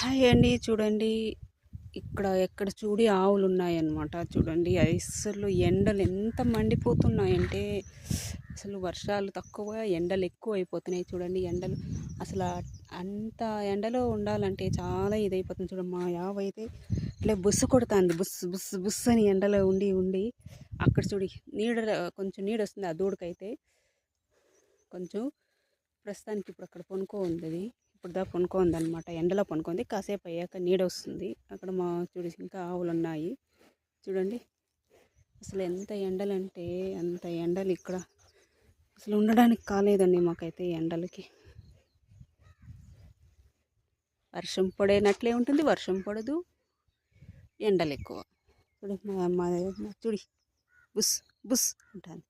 Hi అండి. చూడండి ఇక్కడ ఎక్కడ చూడి ఆవులు ఉన్నాయన్నమాట. చూడండి అసలు ఎండలు ఎంత మండిపోతున్నాయంటే అసలు వర్షాలు తక్కువ ఎండలు ఎక్కువ అయిపోతున్నాయి. చూడండి ఎండలు అసలు అంత ఎండలో ఉండాలంటే చాలా ఇదైపోతుంది. చూడండి మా యావ అయితే ఇట్లా బుస్సు కొడుతుంది. బుస్ బుస్ బుస్ అని ఎండలో ఉండి ఉండి అక్కడ చూడి నీడ కొంచెం నీడ వస్తుంది ఆ దూడకైతే. కొంచెం ప్రస్తుతానికి ఇప్పుడు అక్కడ పొనుకో ఉంది. అది ఇప్పుడు దా పొనుకోంది అనమాట. ఎండలో పొనుకుంది. కాసేపు అయ్యాక నీడ వస్తుంది. అక్కడ మా చూడి ఇంకా ఆవులు ఉన్నాయి. చూడండి అసలు ఎంత ఎండలు అంటే అంత ఎండలు ఇక్కడ అసలు ఉండడానికి కాలేదండి మాకైతే ఎండలకి. వర్షం పడేనట్లే ఉంటుంది, వర్షం పడదు, ఎండలు ఎక్కువ. చూడు మా చూడి బుస్ బుస్ అంటాను.